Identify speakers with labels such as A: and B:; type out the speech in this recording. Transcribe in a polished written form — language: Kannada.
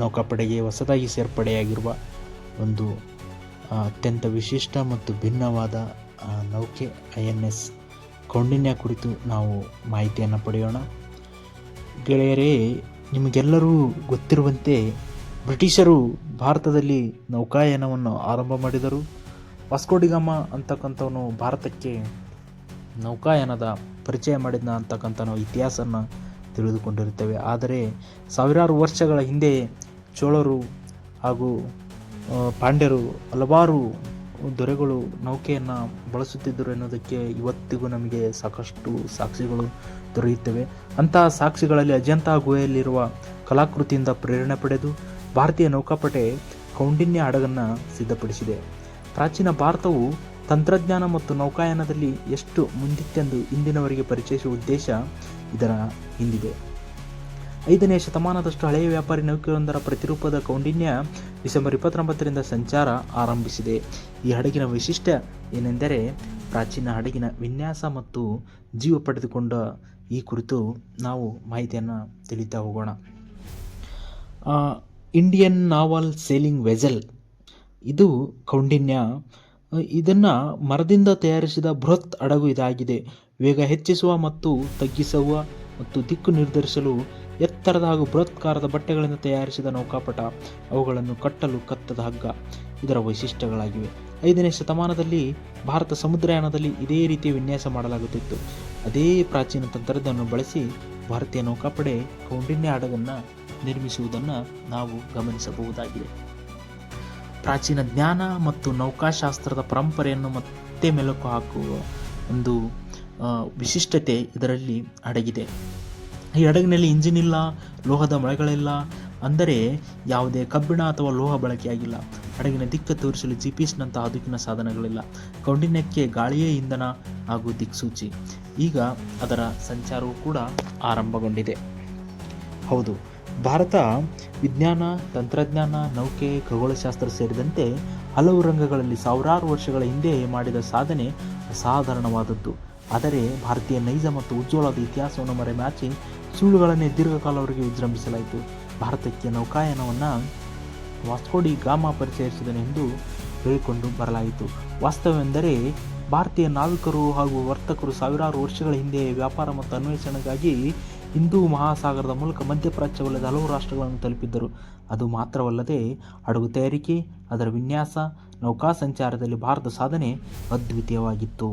A: ನೌಕಾಪಡೆಗೆ ಹೊಸದಾಗಿ ಸೇರ್ಪಡೆಯಾಗಿರುವ ಒಂದು ಅತ್ಯಂತ ವಿಶಿಷ್ಟ ಮತ್ತು ಭಿನ್ನವಾದ ನೌಕೆ INS ಕೌಂಡಿನ್ಯ ಕುರಿತು ನಾವು ಮಾಹಿತಿಯನ್ನು ಪಡೆಯೋಣ. ಗೆಳೆಯರೇ, ನಿಮಗೆಲ್ಲರೂ ಗೊತ್ತಿರುವಂತೆ ಬ್ರಿಟಿಷರು ಭಾರತದಲ್ಲಿ ನೌಕಾಯಾನವನ್ನು ಆರಂಭ ಮಾಡಿದರು. ವಾಸ್ಕೋ ಡಿ ಗಾಮ ಅಂತಕ್ಕಂಥವನು ಭಾರತಕ್ಕೆ ನೌಕಾಯಾನದ ಪರಿಚಯ ಮಾಡಿದ್ನ ಅಂತಕ್ಕಂಥ ನಾವು ಇತಿಹಾಸನ ತಿಳಿದುಕೊಂಡಿರುತ್ತೇವೆ. ಆದರೆ ಸಾವಿರಾರು ವರ್ಷಗಳ ಹಿಂದೆ ಚೋಳರು ಹಾಗೂ ಪಾಂಡ್ಯರು ಹಲವಾರು ದೊರೆಗಳು ನೌಕೆಯನ್ನು ಬಳಸುತ್ತಿದ್ದರು ಎನ್ನುವುದಕ್ಕೆ ಇವತ್ತಿಗೂ ನಮಗೆ ಸಾಕಷ್ಟು ಸಾಕ್ಷಿಗಳು ದೊರೆಯುತ್ತವೆ. ಅಂತಹ ಸಾಕ್ಷಿಗಳಲ್ಲಿ ಅಜಂತಾ ಗುಹೆಯಲ್ಲಿರುವ ಕಲಾಕೃತಿಯಿಂದ ಪ್ರೇರಣೆ ಪಡೆದು ಭಾರತೀಯ ನೌಕಾಪಡೆ ಕೌಂಡಿನ್ಯ ಹಡಗನ್ನು ಸಿದ್ಧಪಡಿಸಿದೆ. ಪ್ರಾಚೀನ ಭಾರತವು ತಂತ್ರಜ್ಞಾನ ಮತ್ತು ನೌಕಾಯಾನದಲ್ಲಿ ಎಷ್ಟು ಮುಂದಿತ್ತೆಂದು ಇಂದಿನವರೆಗೆ ಪರಿಚಯಿಸುವ ಉದ್ದೇಶ ಇದರ ಹಿಂದಿದೆ. 5ನೇ ಶತಮಾನದಷ್ಟು ಹಳೆಯ ವ್ಯಾಪಾರಿ ನೌಕೆಯೊಂದರ ಪ್ರತಿರೂಪದ ಕೌಂಡಿನ್ಯ ಡಿಸೆಂಬರ್ 29ರಿಂದ ಸಂಚಾರ ಆರಂಭಿಸಿದೆ. ಈ ಹಡಗಿನ ವೈಶಿಷ್ಟ್ಯ ಏನೆಂದರೆ ಪ್ರಾಚೀನ ಹಡಗಿನ ವಿನ್ಯಾಸ ಮತ್ತು ಜೀವ ಪಡೆದುಕೊಂಡ ಈ ಕುರಿತು ನಾವು ಮಾಹಿತಿಯನ್ನು ತಿಳಿತಾ ಹೋಗೋಣ. ಇಂಡಿಯನ್ ನಾವಲ್ ಸೇಲಿಂಗ್ ವೆಸಲ್, ಇದು ಕೌಂಡಿನ್ಯ. ಇದನ್ನು ಮರದಿಂದ ತಯಾರಿಸಿದ ಬೃಹತ್ ಹಡಗು ಇದಾಗಿದೆ. ವೇಗ ಹೆಚ್ಚಿಸುವ ಮತ್ತು ತಗ್ಗಿಸುವ ಮತ್ತು ದಿಕ್ಕು ನಿರ್ಧರಿಸಲು ಎತ್ತರದ ಹಾಗೂ ಬೃಹತ್ಕಾರದ ಬಟ್ಟೆಗಳಿಂದ ತಯಾರಿಸಿದ ನೌಕಾಪಟ, ಅವುಗಳನ್ನು ಕಟ್ಟಲು ಕತ್ತದ ಹಗ್ಗ ಇದರ ವೈಶಿಷ್ಟ್ಯಗಳಾಗಿವೆ. 5ನೇ ಶತಮಾನದಲ್ಲಿ ಭಾರತ ಸಮುದ್ರಯಾನದಲ್ಲಿ ಇದೇ ರೀತಿಯ ವಿನ್ಯಾಸ ಮಾಡಲಾಗುತ್ತಿತ್ತು. ಅದೇ ಪ್ರಾಚೀನ ತಂತ್ರಜ್ಞಾನವನ್ನು ಬಳಸಿ ಭಾರತೀಯ ನೌಕಾಪಡೆ ಕೌಂಡಿನ್ಯ ಹಡಗನ್ನು ನಿರ್ಮಿಸುವುದನ್ನು ನಾವು ಗಮನಿಸಬಹುದಾಗಿದೆ. ಪ್ರಾಚೀನ ಜ್ಞಾನ ಮತ್ತು ನೌಕಾಶಾಸ್ತ್ರದ ಪರಂಪರೆಯನ್ನು ಮತ್ತೆ ಮೆಲುಕು ಹಾಕುವ ಒಂದು ವಿಶಿಷ್ಟತೆ ಇದರಲ್ಲಿ ಅಡಗಿದೆ. ಈ ಹಡಗಿನಲ್ಲಿ ಇಂಜಿನ್ ಇಲ್ಲ, ಲೋಹದ ಮೊಳೆಗಳಿಲ್ಲ, ಅಂದರೆ ಯಾವುದೇ ಕಬ್ಬಿಣ ಅಥವಾ ಲೋಹ ಬಳಕೆಯಾಗಿಲ್ಲ. ಹಡಗಿನ ದಿಕ್ಕು ತೋರಿಸಲು GPS-ನಂತಹ ಆಧುನಿಕ ಸಾಧನಗಳಿಲ್ಲ. ಕೌಂಡಿನ್ಯಕ್ಕೆ ಗಾಳಿಯೇ ಇಂಧನ ಹಾಗೂ ದಿಕ್ಸೂಚಿ. ಈಗ ಅದರ ಸಂಚಾರವೂ ಕೂಡ ಆರಂಭಗೊಂಡಿದೆ. ಹೌದು, ಭಾರತ ವಿಜ್ಞಾನ, ತಂತ್ರಜ್ಞಾನ, ನೌಕೆ, ಖಗೋಳಶಾಸ್ತ್ರ ಸೇರಿದಂತೆ ಹಲವು ರಂಗಗಳಲ್ಲಿ ಸಾವಿರಾರು ವರ್ಷಗಳ ಹಿಂದೆ ಮಾಡಿದ ಸಾಧನೆ ಅಸಾಧಾರಣವಾದದ್ದು. ಆದರೆ ಭಾರತೀಯ ನೈಜ ಮತ್ತು ಉಜ್ವಲವಾದ ಇತಿಹಾಸವನ್ನು ಮರೆಮಾಚಿ ಸುಳ್ಳುಗಳನ್ನೇ ದೀರ್ಘಕಾಲವರೆಗೆ ವಿಜೃಂಭಿಸಲಾಯಿತು. ಭಾರತಕ್ಕೆ ನೌಕಾಯಾನವನ್ನು ವಾಸ್ಕೋ ಡಿ ಗಾಮ ಪರಿಚಯಿಸಿದನು ಎಂದು ಹೇಳಿಕೊಂಡು ಬರಲಾಯಿತು. ವಾಸ್ತವವೆಂದರೆ ಭಾರತೀಯ ನಾವಿಕರು ಹಾಗೂ ವರ್ತಕರು ಸಾವಿರಾರು ವರ್ಷಗಳ ಹಿಂದೆ ವ್ಯಾಪಾರ ಮತ್ತು ಅನ್ವೇಷಣೆಗಾಗಿ ಹಿಂದೂ ಮಹಾಸಾಗರದ ಮೂಲಕ ಮಧ್ಯಪ್ರಾಚ್ಯವಲ್ಲದ ಹಲವು ರಾಷ್ಟ್ರಗಳನ್ನು ತಲುಪಿದ್ದರು. ಅದು ಮಾತ್ರವಲ್ಲದೆ ಹಡಗು ತಯಾರಿಕೆ, ಅದರ ವಿನ್ಯಾಸ, ನೌಕಾ ಸಂಚಾರದಲ್ಲಿ ಭಾರತ ಸಾಧನೆ ಅದ್ವಿತೀಯವಾಗಿತ್ತು.